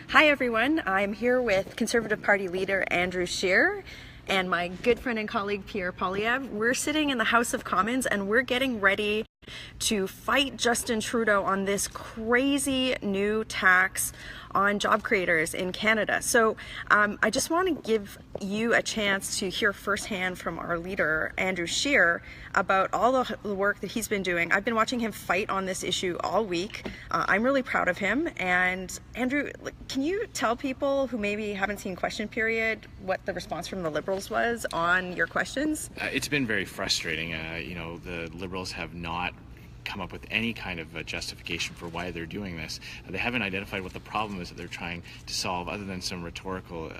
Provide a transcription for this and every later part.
Hi everyone, I'm here with Conservative Party leader Andrew Scheer and my good friend and colleague Pierre Poilievre. We're sitting in the House of Commons and we're getting ready to fight Justin Trudeau on this crazy new tax on job creators in Canada. So I just want to give you a chance to hear firsthand from our leader, Andrew Scheer, about all the work that he's been doing. I've been watching him fight on this issue all week. I'm really proud of him. And Andrew, can you tell people who maybe haven't seen Question Period what the response from the Liberals was on your questions? It's been very frustrating. The Liberals have not come up with any kind of justification for why they're doing this. They haven't identified what the problem is that they're trying to solve, other than some rhetorical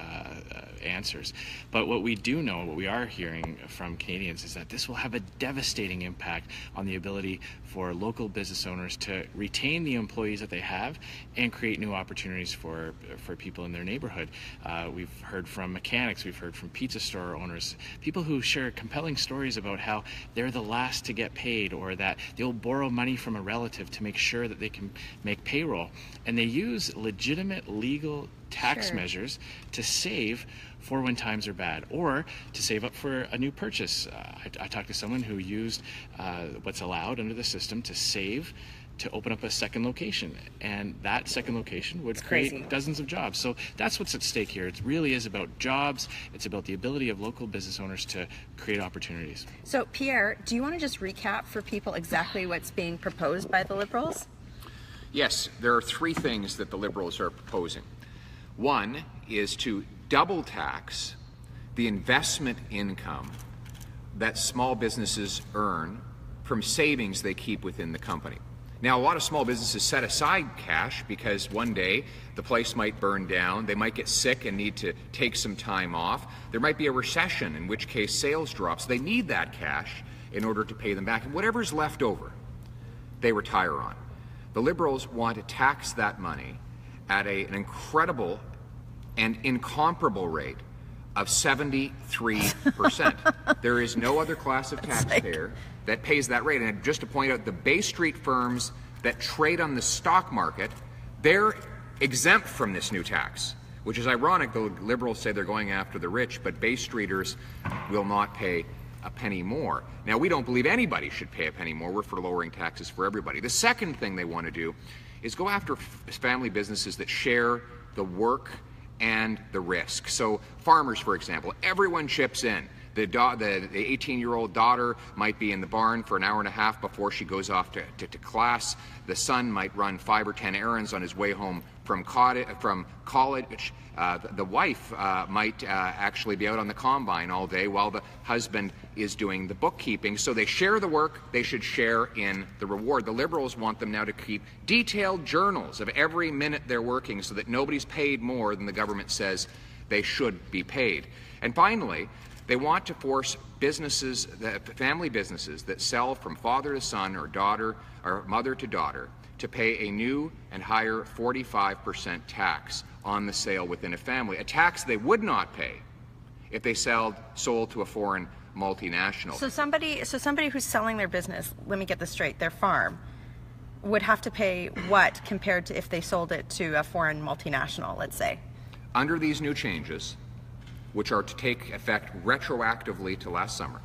answers. But what we do know, what we are hearing from Canadians, is that this will have a devastating impact on the ability for local business owners to retain the employees that they have and create new opportunities for people in their neighborhood. We've heard from mechanics, we've heard from pizza store owners, people who share compelling stories about how they're the last to get paid, or that they'll borrow money from a relative to make sure that they can make payroll. And they use legitimate legal tax measures to save for when times are bad, or to save up for a new purchase. I talked to someone who used what's allowed under the system to save to open up a second location, and that second location would create dozens of jobs. So that's what's at stake here. It really is about jobs. It's about the ability of local business owners to create opportunities. So Pierre, do you want to just recap for people exactly what's being proposed by the Liberals? Yes, there are three things that the Liberals are proposing. One is to double tax the investment income that small businesses earn from savings they keep within the company. Now, a lot of small businesses set aside cash because one day the place might burn down, they might get sick and need to take some time off. There might be a recession, in which case sales drops. They need that cash in order to pay them back. And whatever's left over, they retire on. The Liberals want to tax that money at an incredible and incomparable rate of 73%. There is no other class of taxpayer that pays that rate. And just to point out, the Bay Street firms that trade on the stock market, they're exempt from this new tax, which is ironic. The Liberals say they're going after the rich, but Bay Streeters will not pay a penny more. Now, we don't believe anybody should pay a penny more. We're for lowering taxes for everybody. The second thing they want to do is go after family businesses that share the work and the risk. So farmers, for example, everyone chips in. The 18-year-old daughter might be in the barn for an hour and a half before she goes off to class. The son might run 5 or 10 errands on his way home from college. The wife might actually be out on the combine all day while the husband is doing the bookkeeping. So they share the work, they should share in the reward. The Liberals want them now to keep detailed journals of every minute they're working so that nobody's paid more than the government says they should be paid. And finally, they want to force businesses, family businesses that sell from father to son or daughter or mother to daughter, to pay a new and higher 45% tax on the sale within a family, a tax they would not pay if they sold to a foreign multinational. So somebody who's selling their business, let me get this straight, their farm, would have to pay what compared to if they sold it to a foreign multinational, let's say? Under these new changes, which are to take effect retroactively to last summer,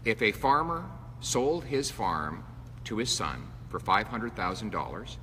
if a farmer sold his farm to his son for $500,000,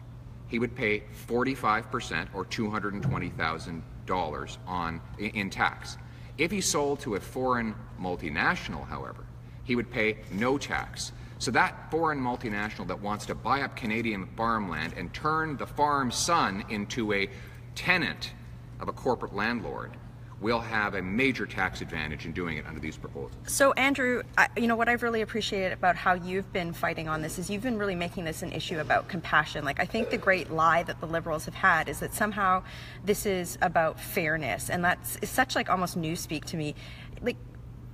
he would pay 45% or $220,000 in tax. If he sold to a foreign multinational, however, he would pay no tax. So that foreign multinational that wants to buy up Canadian farmland and turn the farm son into a tenant of a corporate landlord will have a major tax advantage in doing it under these proposals. So Andrew, what I've really appreciated about how you've been fighting on this is you've been really making this an issue about compassion. Like, I think the great lie that the Liberals have had is that somehow this is about fairness, and it's such like almost newspeak to me. Like,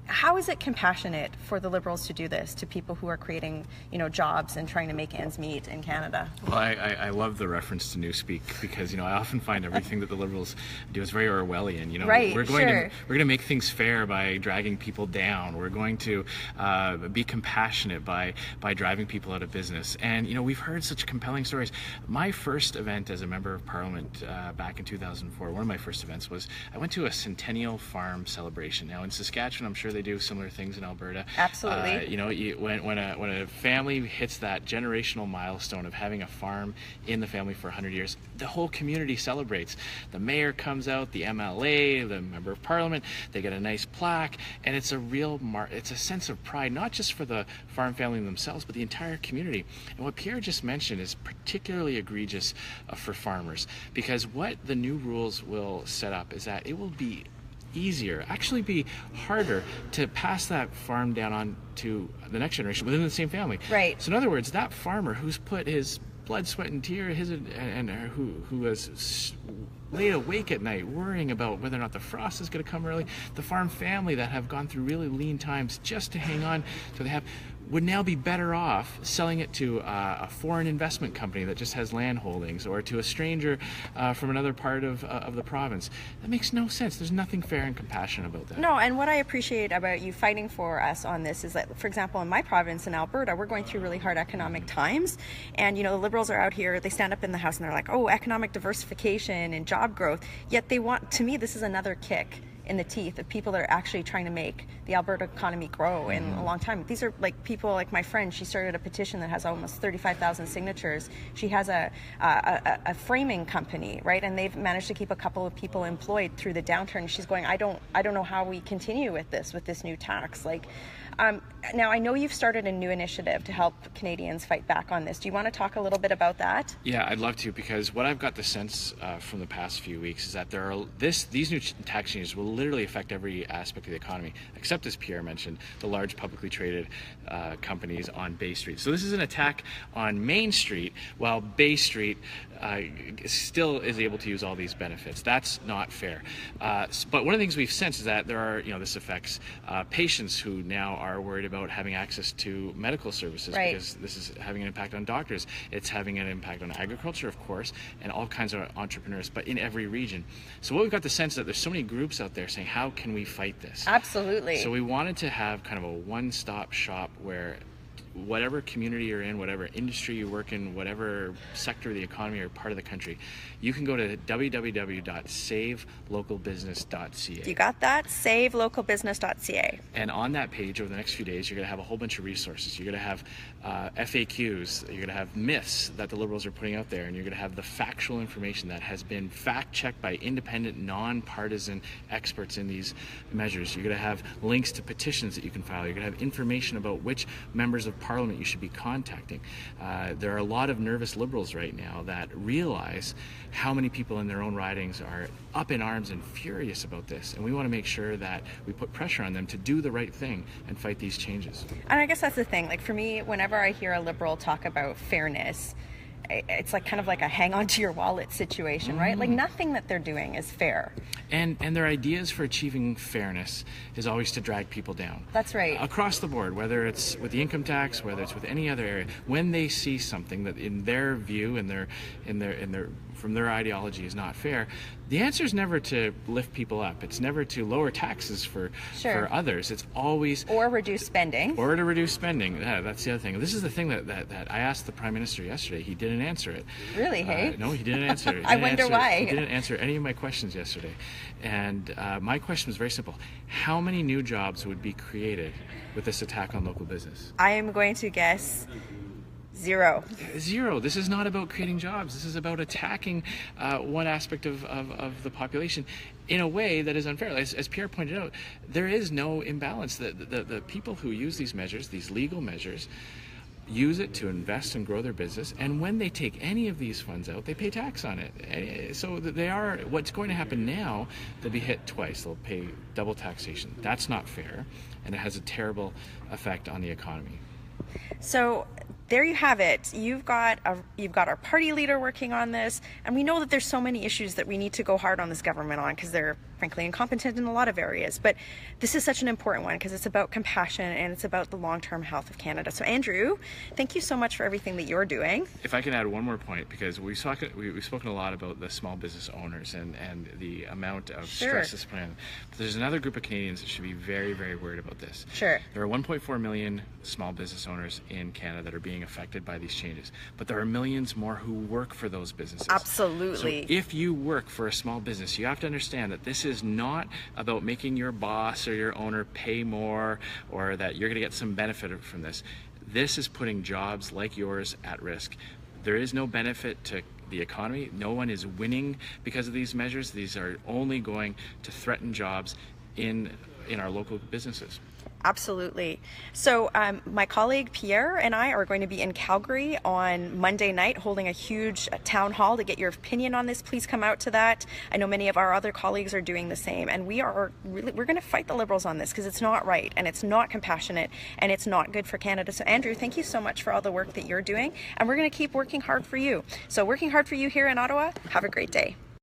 how is it compassionate for the Liberals to do this to people who are creating, jobs and trying to make ends meet in Canada? Well, I love the reference to Newspeak because, I often find everything that the Liberals do is very Orwellian. Right, we're going to make things fair by dragging people down. We're going to be compassionate by driving people out of business. And, we've heard such compelling stories. My first event as a member of Parliament back in 2004, one of my first events was I went to a Centennial Farm celebration. Now in Saskatchewan, I'm sure they do similar things in Alberta. Absolutely. When a family hits that generational milestone of having a farm in the family for 100 years, the whole community celebrates. The mayor comes out, the MLA, the member of Parliament, they get a nice plaque, and it's a real it's a sense of pride, not just for the farm family themselves, but the entire community. And what Pierre just mentioned is particularly egregious for farmers, because what the new rules will set up is that it will be easier, actually be harder to pass that farm down on to the next generation within the same family. Right. So in other words, that farmer who's put his blood, sweat, and tear, who has laid awake at night worrying about whether or not the frost is going to come early, the farm family that have gone through really lean times just to hang on so they have, would now be better off selling it to a foreign investment company that just has land holdings, or to a stranger from another part of the province. That makes no sense. There's nothing fair and compassionate about that. No, and what I appreciate about you fighting for us on this is that, for example, in my province in Alberta, we're going through really hard economic times, and the Liberals are out here, they stand up in the House and they're like, oh, economic diversification and job growth, yet they want, to me, this is another kick in the teeth of people that are actually trying to make the Alberta economy grow in a long time. These are like people like my friend. She started a petition that has almost 35,000 signatures. She has a framing company, right? And they've managed to keep a couple of people employed through the downturn. She's going, I don't know how we continue with this new tax. Now, I know you've started a new initiative to help Canadians fight back on this. Do you want to talk a little bit about that? Yeah, I'd love to, because what I've got the sense from the past few weeks is that these new tax changes will literally affect every aspect of the economy, except, as Pierre mentioned, the large publicly traded companies on Bay Street. So this is an attack on Main Street, while Bay Street still is able to use all these benefits. That's not fair. But one of the things we've sensed is that there are, this affects patients who now are worried about having access to medical services, right, because this is having an impact on doctors. It's having an impact on agriculture, of course, and all kinds of entrepreneurs, but in every region. So what we've got the sense that there's so many groups out there saying, how can we fight this? Absolutely. So we wanted to have kind of a one-stop shop where whatever community you're in, whatever industry you work in, whatever sector of the economy or part of the country, you can go to www.savelocalbusiness.ca. You got that? Savelocalbusiness.ca. And on that page, over the next few days, you're going to have a whole bunch of resources. You're going to have FAQs, you're going to have myths that the Liberals are putting out there, and you're going to have the factual information that has been fact-checked by independent, non-partisan experts in these measures. You're going to have links to petitions that you can file. You're going to have information about which members of Parliament you should be contacting. There are a lot of nervous Liberals right now that realize how many people in their own ridings are up in arms and furious about this, and we want to make sure that we put pressure on them to do the right thing and fight these changes. And I guess that's the thing, like for me, whenever I hear a Liberal talk about fairness, it's like kind of like a hang on to your wallet situation, right? Like nothing that they're doing is fair. And their ideas for achieving fairness is always to drag people down. That's right. Across the board, whether it's with the income tax, whether it's with any other area, when they see something that in their view and from their ideology is not fair, the answer is never to lift people up. It's never to lower taxes for others. It's always or reduce spending. Or to reduce spending. Yeah, that's the other thing. This is the thing that I asked the Prime Minister yesterday. He didn't answer it. Really, hey? No, he didn't answer it. I wonder why. He didn't answer any of my questions yesterday. And my question was very simple. How many new jobs would be created with this attack on local business? I am going to guess zero. Zero. This is not about creating jobs. This is about attacking one aspect of the population in a way that is unfair. As Pierre pointed out, there is no imbalance. The people who use these measures, these legal measures, use it to invest and grow their business, and when they take any of these funds out, they pay tax on it. So they are, what's going to happen now, they'll be hit twice. They'll pay double taxation. That's not fair, and it has a terrible effect on the economy. So there you have it. You've got our party leader working on this, and we know that there's so many issues that we need to go hard on this government on because they're frankly incompetent in a lot of areas. But this is such an important one because it's about compassion and it's about the long-term health of Canada. So Andrew, thank you so much for everything that you're doing. If I can add one more point, because we've spoken a lot about the small business owners and the amount of stress this put on. But there's another group of Canadians that should be very, very worried about this. Sure. There are 1.4 million small business owners in Canada that are being affected by these changes, but there are millions more who work for those businesses. Absolutely. So if you work for a small business, you have to understand that this is not about making your boss or your owner pay more or that you're going to get some benefit from this. This is putting jobs like yours at risk. There is no benefit to the economy. No one is winning because of these measures. These are only going to threaten jobs in our local businesses. Absolutely. So my colleague Pierre and I are going to be in Calgary on Monday night holding a huge town hall to get your opinion on this. Please come out to that. I know many of our other colleagues are doing the same, and we're going to fight the Liberals on this because it's not right and it's not compassionate and it's not good for Canada. So Andrew, thank you so much for all the work that you're doing, and we're going to keep working hard for you. So working hard for you here in Ottawa. Have a great day.